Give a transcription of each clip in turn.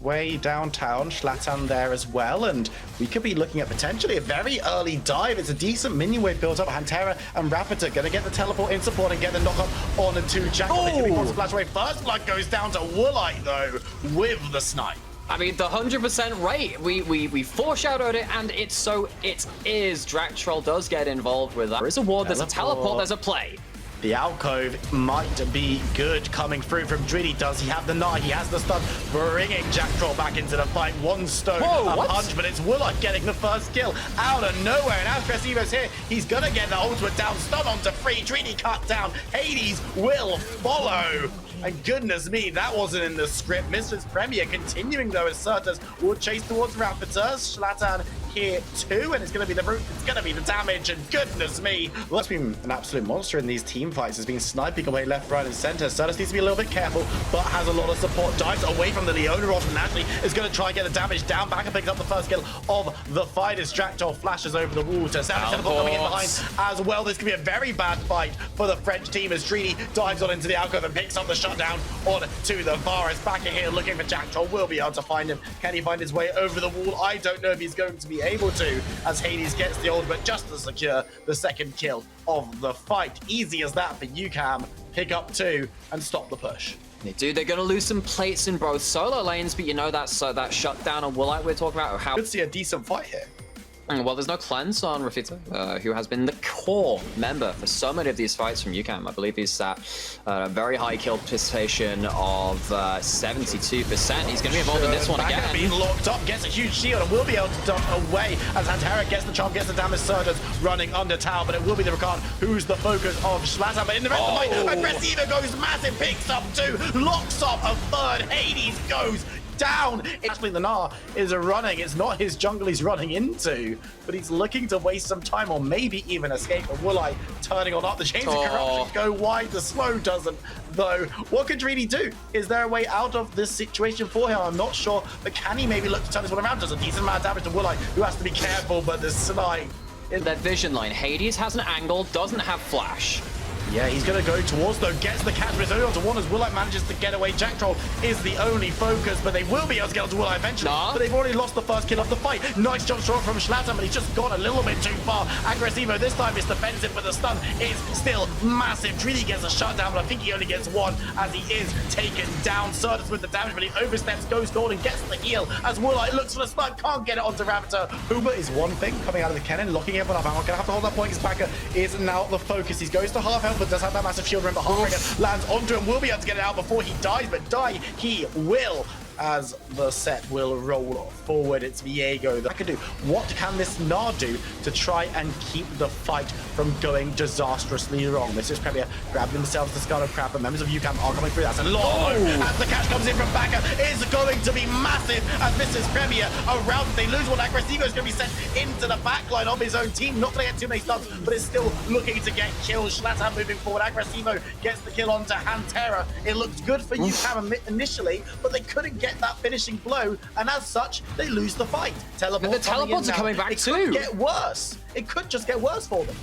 way downtown. Zlatan there as well, and we could be looking at potentially a very early dive. It's a decent minion wave built up. Hantera and Raptor gonna get the teleport in support and get the knock up on to Jackal. They could be forced to splash away. First blood goes down to Woolite though with the snipe. I mean, the 100% rate, we foreshadowed it, and it is. Drac Troll does get involved with that. There is a ward, there's a teleport, there's a play. The alcove might be good coming through from Driddy. Does he have the knife? He has the stun, bringing Jack Troll back into the fight. One stone, a punch, but it's Woolite getting the first kill out of nowhere. And as Agressivo's here, he's gonna get the ultimate down, stun onto free. Driddy cut down. Hades will follow. And goodness me, that wasn't in the script. Mrs. Premier continuing though as Certus will chase towards Raptor. Zlatan here too, and it's going to be the root, it's going to be the damage, and goodness me. Well, it's been an absolute monster in these team fights. Has been sniping away left, right, and center. Certus needs to be a little bit careful, but has a lot of support. Dives away from the Leona Ross, and naturally is going to try and get the damage down back and picks up the first kill of the fight as Jackdaw flashes over the wall to Sound Teleport coming in behind as well. This could be a very bad fight for the French team as Drini dives on into the alcove and picks up the shutdown on to the Varus. Back in here looking for Jackdaw, will be able to find him. Can he find his way over the wall? I don't know if he's going to be able to, as Hades gets the ultimate just to secure the second kill of the fight. Easy as that for UCAM. Pick up 2 and stop the push. Dude, they're going to lose some plates in both solo lanes, but you know that shutdown on Woolite we're talking about. How could see a decent fight here. Well, there's no cleanse on Rafita, who has been the core member for so many of these fights from UCAM. I believe he's at a very high kill participation of 72%. He's going to be involved in this one again. Being locked up, gets a huge shield and will be able to dump away as Hantera gets the charm, gets the damage. Surges running under tower, but it will be the Rakan who's the focus of Zlatan. But in the rest of the fight, Aggressiva goes massive, picks up 2, locks up a third. Hades goes down. Actually, the Gnar is running. It's not his jungle he's running into, but he's looking to waste some time or maybe even escape. But Woolite turning on up. The chains of corruption go wide. The slow doesn't, though. What could Drini do? Is there a way out of this situation for him? I'm not sure, but can he maybe look to turn this one around? Does a decent amount of damage to Woolite, who has to be careful, but the snipe. In their vision line, Hades has an angle, doesn't have flash. Yeah, he's going to go towards, though, gets the catch, but it's only onto one as Woolite manages to get away. Jack Troll is the only focus, but they will be able to get onto Woolite eventually. But they've already lost the first kill of the fight. Nice jump shot from Zlatan, but he's just gone a little bit too far. Aggressivo this time is defensive, but the stun is still massive. Drini gets a shutdown, but I think he only gets one as he is taken down. Certus with the damage, but he oversteps, goes gold, and gets the heal as Woolite looks for the snipe, can't get it onto Raptor. Hoover is one thing coming out of the cannon, locking everyone up. I'm going to have to hold that point because Packer is now the focus. He goes to half health, but does have that massive shield. Remember, Heartbreaker lands onto him, will be able to get it out before he dies, but die he will as the set will roll forward. It's Viego that can do. What can this Gnar do to try and keep the fight from going disastrously wrong? This is Premier grabbing themselves the Skull of Crab, but members of UCAM are coming through. That's a lot. As the catch comes in from Baka, is going to be massive as Mrs. Premier around. They lose one. Aggressivo is going to be sent into the backline of his own team. Not going to get too many stuns, but is still looking to get killed. Zlatan moving forward. Aggressivo gets the kill onto Hantera. It looked good for UCAM initially, but they couldn't get that finishing blow, and as such, they lose the fight. The teleports are coming back too. It could get worse. It could just get worse for them.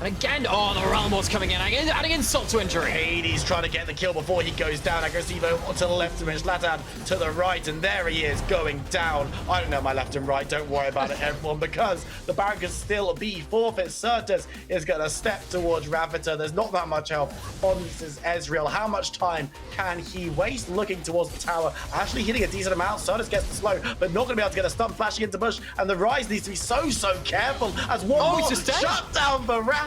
And again, the Realm Ward's coming in, adding insult to injury. Hades trying to get the kill before he goes down. Aggressivo to the left of him, Zlatan to the right, and there he is going down. I don't know my left and right, don't worry about it, everyone, because the Baron can still be forfeit. Certus is going to step towards Ravita. There's not that much help on Mrs. Ezreal. How much time can he waste looking towards the tower? Actually hitting a decent amount. Certus gets the slow, but not going to be able to get a stun flashing into bush, and the Rise needs to be so careful as one more shut down for Ravita.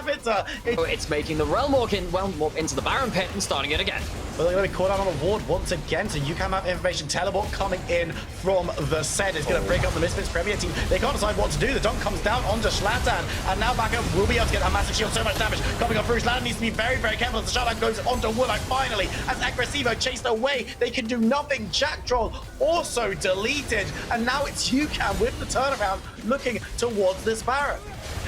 It's making the Realm Walk into the Baron pit and starting it again. Well, they're going to be caught out on a ward once again, so UCAM have information. Teleport coming in from the set is going to break up the Misfits Premier team. They can't decide what to do. The dunk comes down onto Zlatan, and now back up will be able to get a massive shield. So much damage coming up through. Zlatan needs to be very careful as the shutdown goes onto Woolite finally. As Aggressivo chased away, they can do nothing. Jack Troll also deleted, and now it's UCAM with the turnaround looking towards this Baron.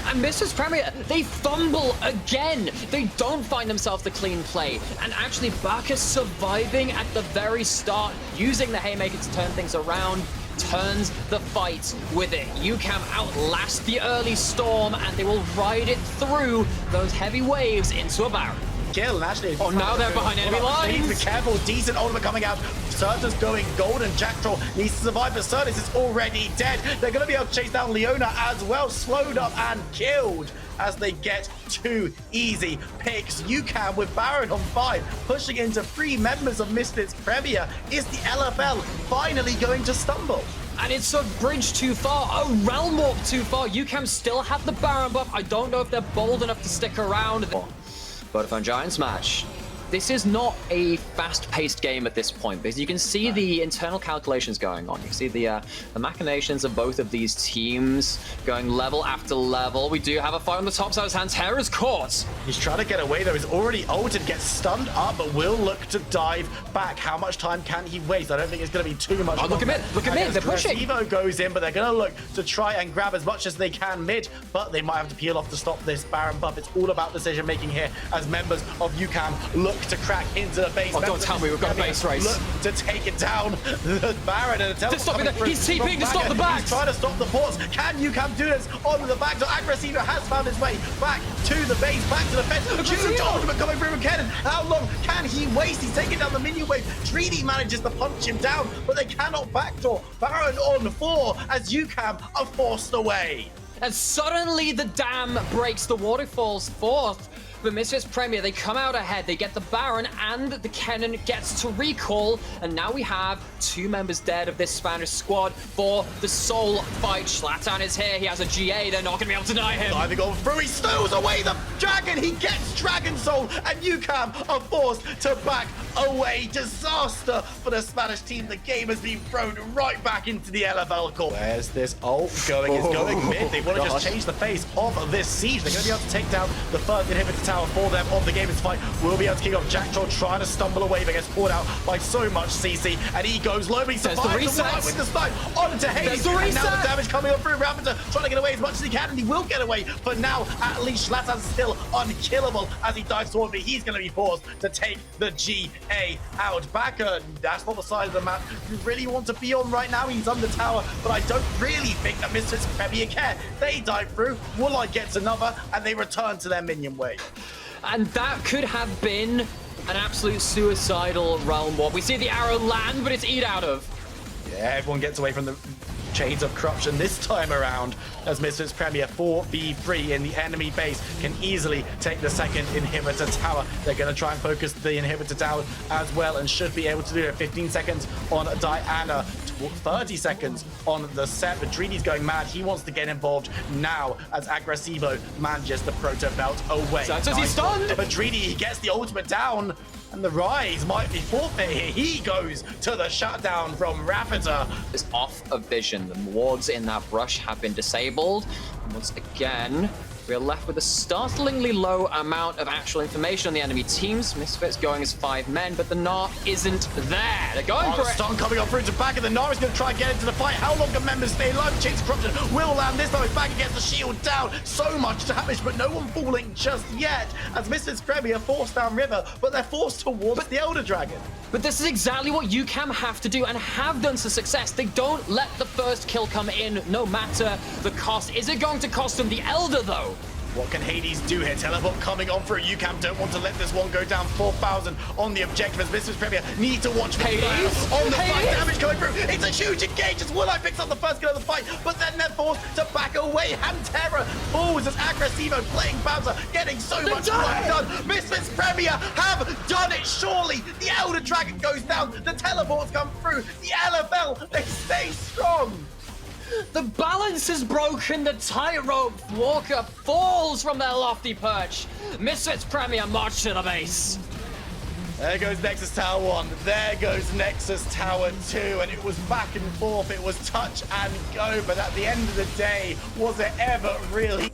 And Mrs. Premier, they fumble again. They don't find themselves the clean play. And actually, Bacchus surviving at the very start, using the Haymaker to turn things around, turns the fight with it. UCAM outlast the early storm, and they will ride it through those heavy waves into a Baron. kill. And actually, oh, now they're behind enemy lines. They need to be careful. Decent ultimate coming out. Certus going golden. Jack Troll needs to survive, but Certus is already dead. They're going to be able to chase down Leona as well. Slowed up and killed as they get 2 easy picks. UCAM with Baron on 5, pushing into 3 members of Misfits Premier. Is the LFL finally going to stumble? And it's a bridge too far, a realm warp too far. UCAM still have the Baron buff. I don't know if they're bold enough to stick around. Vodafone Giants match. This is not a fast-paced game at this point, because you can see the internal calculations going on. You can see the machinations of both of these teams going level after level. We do have a fight on the top side of his hand. Terra's caught. He's trying to get away though. He's already ulted, gets stunned up, but will look to dive back. How much time can he waste? I don't think it's going to be too much. Oh, look at mid. Look at mid. They're pushing. Evo goes in, but they're going to look to try and grab as much as they can mid, but they might have to peel off to stop this Baron buff. It's all about decision making here as members of UCAM look to crack into the base. Oh, don't tell me we've got a base race. Look to take it down. The Baron and the stop it. He's TPing to stop the back. He's trying to stop the ports. Can UCAM do this on the back? So Aggressivo has found his way back to the base, back to the fence. Huge ultimate coming through from Kennen. How long can he waste? He's taking down the minion wave. Dreedy manages to punch him down, but they cannot backdoor. Baron on 4 as UCAM are forced away. And suddenly the dam breaks, the waterfalls forth. But Misfits Premier, they come out ahead, they get the Baron, and the Kennen gets to recall, and now we have 2 members dead of this Spanish squad for the soul fight. Zlatan is here, he has a GA, they're not going to be able to deny him. Diving on through, he stows away the dragon, he gets Dragon Soul, and UCAM are forced to back away. Disaster for the Spanish team. The game has been thrown right back into the LFL court. Where's this ult going? It's going mid. They want to just change the face of this siege. They're going to be able to take down the first inhibitor tower for them of the game. This fight will be able to kick off. Jack Troll trying to stumble away, but gets pulled out by so much CC, and he goes low, but he survives the reset with the snipe onto Hades. And now the damage coming up through. Raptor trying to get away as much as he can, and he will get away. For now, at least Zlatan's still unkillable as he dives toward me. He's going to be forced to take the GA out. Back, that's not the side of the map you really want to be on right now. He's on the tower, but I don't really think that Misfits Premier care. They dive through, Woolite gets another, and they return to their minion wave. And that could have been an absolute suicidal realm warp. We see the arrow land, but it's eat out of. Yeah, everyone gets away from the chains of corruption this time around as Misfits Premier 4v3 in the enemy base can easily take the second inhibitor tower. They're going to try and focus the inhibitor tower as well and should be able to do it. 15 seconds on Diana, 30 seconds on the set, but Dreedy's going mad. He wants to get involved now as Aggressivo manages the Proto Belt away. So does he stun? But Dreedy, he gets the ultimate down. And the Rise might be forfeit here. He goes to the shutdown from Raptor. Is off of vision. The wards in that brush have been disabled. And once again, we're left with a startlingly low amount of actual information on the enemy teams. Misfits going as 5 men, but the Gnar isn't there. They're going for it. Stun coming up through to back, and the Gnar is going to try and get into the fight. How long can members stay alive? The Chains of Corruption will land this time. It's back against the shield down. So much damage, but no one falling just yet. As Misfits Premier forced down river, but they're forced towards the Elder Dragon. But this is exactly what UCAM have to do and have done to success. They don't let the first kill come in, no matter the cost. Is it going to cost them the Elder, though? What can Hades do here? Teleport coming on for a UCAM. Don't want to let this one go down. 4,000 on the objective as Misfits Premier need to watch Hades on the fight. Damage coming through. It's a huge engage as Woolite picks up the first kill of the fight, but then they're forced to back away. Pantera falls as Aggressivo playing Bowser, getting so much work done. Misfits Premier have done it, surely. The Elder Dragon goes down. The teleports come through. The LFL, they stay strong. The balance is broken. The tightrope walker falls from their lofty perch. Misfits Premier march to the base. There goes Nexus Tower 1. There goes Nexus Tower 2. And it was back and forth. It was touch and go. But at the end of the day, was it ever really